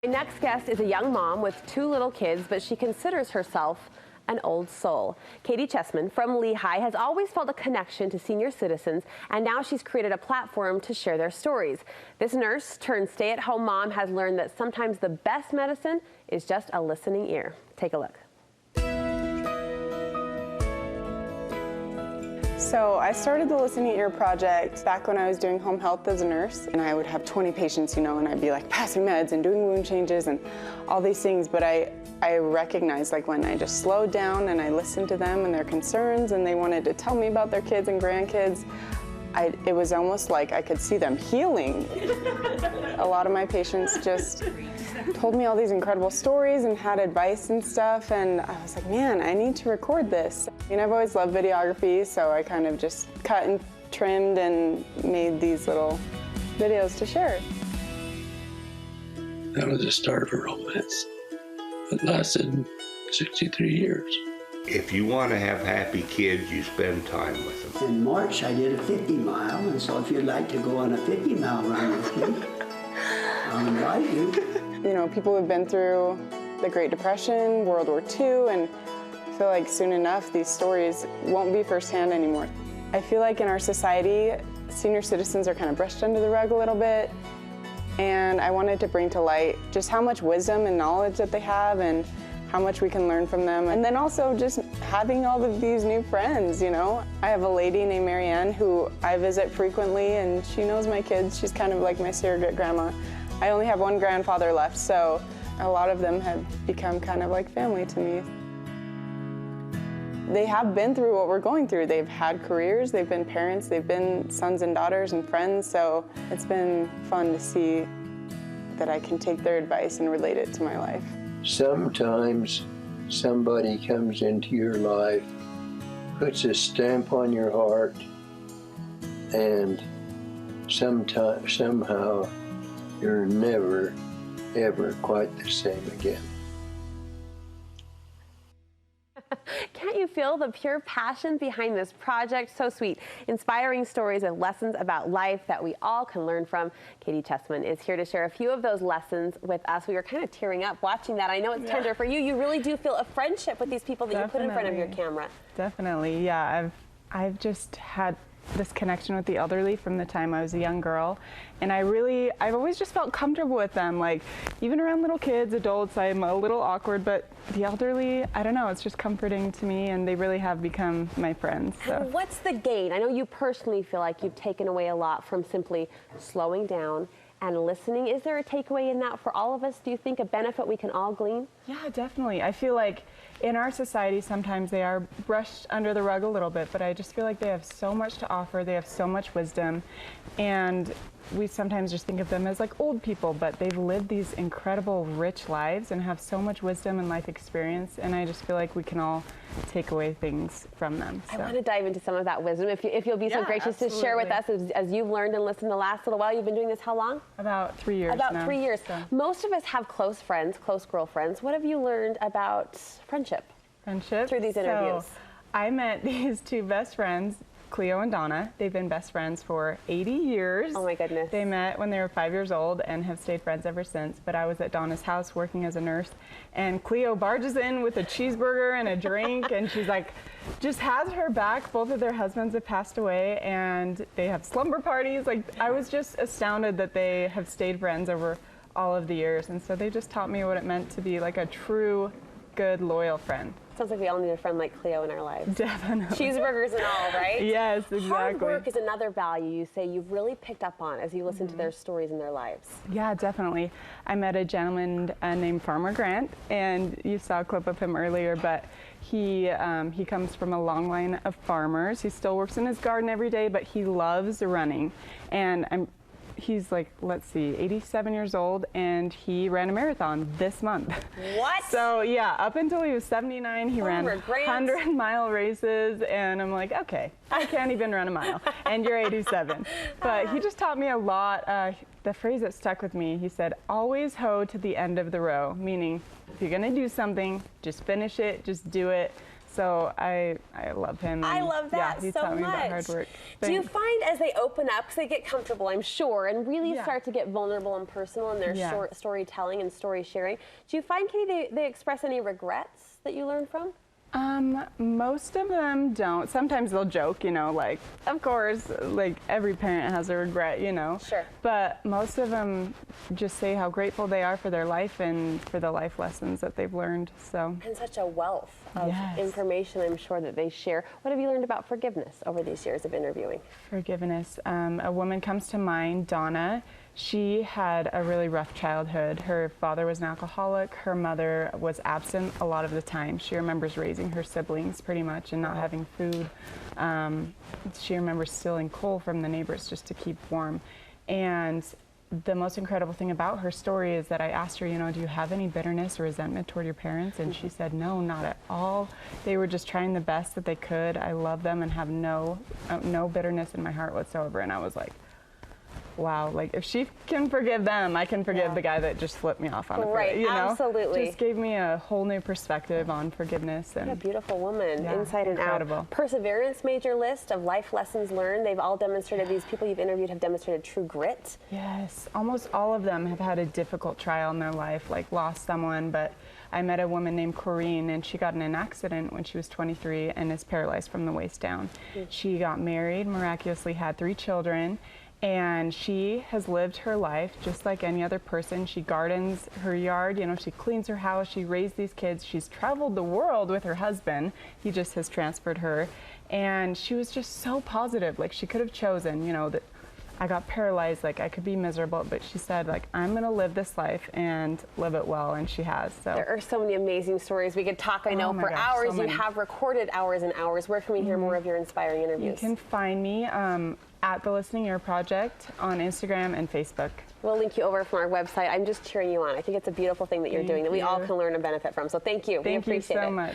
My next guest is a young mom with 2 little kids, but she considers herself an old soul. Katie Cheesman from Lehigh has always felt a connection to senior citizens, and now she's created a platform to share their stories. This nurse turned stay-at-home mom has learned that sometimes the best medicine is just a listening ear. Take a look. So I started the Listening Ear Project back when I was doing home health as a nurse, and I would have 20 patients, and I'd be like passing meds and doing wound changes and all these things, but I recognized like when I just slowed down and I listened to them and their concerns and they wanted to tell me about their kids and grandkids, it was almost like I could see them healing. A lot of my patients just told me all these incredible stories and had advice and stuff, and I was like, man, I need to record this. I've always loved videography, so I kind of just cut and trimmed and made these little videos to share. That was the start of a romance. It lasted 63 years. If you want to have happy kids, you spend time with them. In March, I did a 50-mile, and so if you'd like to go on a 50-mile run with me, I'll invite you. People have been through the Great Depression, World War II, and I feel like soon enough these stories won't be firsthand anymore. I feel like in our society, senior citizens are kind of brushed under the rug a little bit, and I wanted to bring to light just how much wisdom and knowledge that they have and how much we can learn from them. And then also just having all of these new friends, I have a lady named Marianne who I visit frequently, and she knows my kids. She's kind of like my surrogate grandma. I only have one grandfather left, so a lot of them have become kind of like family to me. They have been through what we're going through. They've had careers, they've been parents, they've been sons and daughters and friends, so it's been fun to see that I can take their advice and relate it to my life. Sometimes somebody comes into your life, puts a stamp on your heart, and somehow you're never, ever quite the same again. Can't you feel the pure passion behind this project? So sweet. Inspiring stories and lessons about life that we all can learn from. Katie Cheesman is here to share a few of those lessons with us. We were kind of tearing up watching that. I know it's tender for you. You really do feel a friendship with these people that you put in front of your camera. Definitely, yeah. I've just had this connection with the elderly from the time I was a young girl, and I've always just felt comfortable with them. Like, even around little kids, adults, I'm a little awkward, but the elderly, I don't know, it's just comforting to me, and they really have become my friends. So. And what's the gain? I know you personally feel like you've taken away a lot from simply slowing down and listening. Is there a takeaway in that for all of us? Do you think a benefit we can all glean? Yeah, definitely. I feel like in our society, sometimes they are brushed under the rug a little bit, but I just feel like they have so much to offer. They have so much wisdom, and we sometimes just think of them as like old people, but they've lived these incredible, rich lives and have so much wisdom and life experience, and I just feel like we can all take away things from them. So. I want to dive into some of that wisdom. If you'll be so gracious to share with us as you've learned and listened the last little while. You've been doing this how long? About 3 years About now. 3 years. So. Most of us have close friends, close girlfriends. What have you learned about friendship? Friendship? Through these interviews. So, I met these 2 best friends, Cleo and Donna. They've been best friends for 80 years. Oh my goodness. They met when they were 5 years old and have stayed friends ever since. But I was at Donna's house working as a nurse, and Cleo barges in with a cheeseburger and a drink, and she's like, just has her back. Both of their husbands have passed away, and they have slumber parties. Like, I was just astounded that they have stayed friends over all of the years. And so they just taught me what it meant to be like a true, good, loyal friend. Sounds like we all need a friend like Cleo in our lives. Definitely. Cheeseburgers and all, right? Yes, exactly. Hard work is another value you say you've really picked up on as you listen to their stories and their lives. Yeah, definitely. I met a gentleman named Farmer Grant, and you saw a clip of him earlier, but he comes from a long line of farmers. He still works in his garden every day, but he loves running. And he's like, let's see, 87 years old, and he ran a marathon this month. What? So yeah, up until he was 79, he ran 100-mile races, and I'm like, okay, I can't even run a mile, and you're 87. But he just taught me a lot. The phrase that stuck with me, he said, always hoe to the end of the row, meaning if you're gonna do something, just finish it, just do it. So I love him. I and, love that he so taught me much. about hard work. Do you Thanks. find as they open up, 'cause they get comfortable, I'm sure, and really start to get vulnerable and personal in their storytelling and story sharing, do you find, Katie, they express any regrets that you learn from? Most of them don't. Sometimes they'll joke, you know, like, of course, like every parent has a regret, you know. Sure. But most of them just say how grateful they are for their life and for the life lessons that they've learned, so. And such a wealth of Yes. information, I'm sure, that they share. What have you learned about forgiveness over these years of interviewing? Forgiveness. A woman comes to mind, Donna. She had a really rough childhood. Her father was an alcoholic. Her mother was absent a lot of the time. She remembers raising her siblings pretty much and not having food. She remembers stealing coal from the neighbors just to keep warm. And the most incredible thing about her story is that I asked her, you know, do you have any bitterness or resentment toward your parents? And she said, no, not at all. They were just trying the best that they could. I love them and have no bitterness in my heart whatsoever. And I was like, wow, like if she can forgive them, I can forgive the guy that just flipped me off on a Right, you know? absolutely. Just gave me a whole new perspective on forgiveness. And What a beautiful woman, Yeah, inside and incredible. out. Perseverance made your list of life lessons learned. They've all demonstrated, these people you've interviewed have demonstrated true grit. Yes, almost all of them have had a difficult trial in their life, like lost someone, but I met a woman named Corrine, and she got in an accident when she was 23 and is paralyzed from the waist down. She got married, miraculously had 3 children, and she has lived her life just like any other person. She gardens her yard, you know, she cleans her house, she raised these kids, she's traveled the world with her husband. He just has transferred her. And she was just so positive, like she could have chosen, you know, that I got paralyzed, like I could be miserable, but she said, like, I'm gonna live this life and live it well, and she has. So There are so many amazing stories. We could talk, I know, Oh my for gosh, hours. so You many. have recorded hours and hours. Where can we hear more of your inspiring you interviews? can find me at the Listening Ear Project on Instagram and Facebook. We'll link you over from our website. I'm just cheering you on. I think it's a beautiful thing that you're Thank doing that we all you. can learn and benefit from. So thank you. We Thank you appreciate so it. much.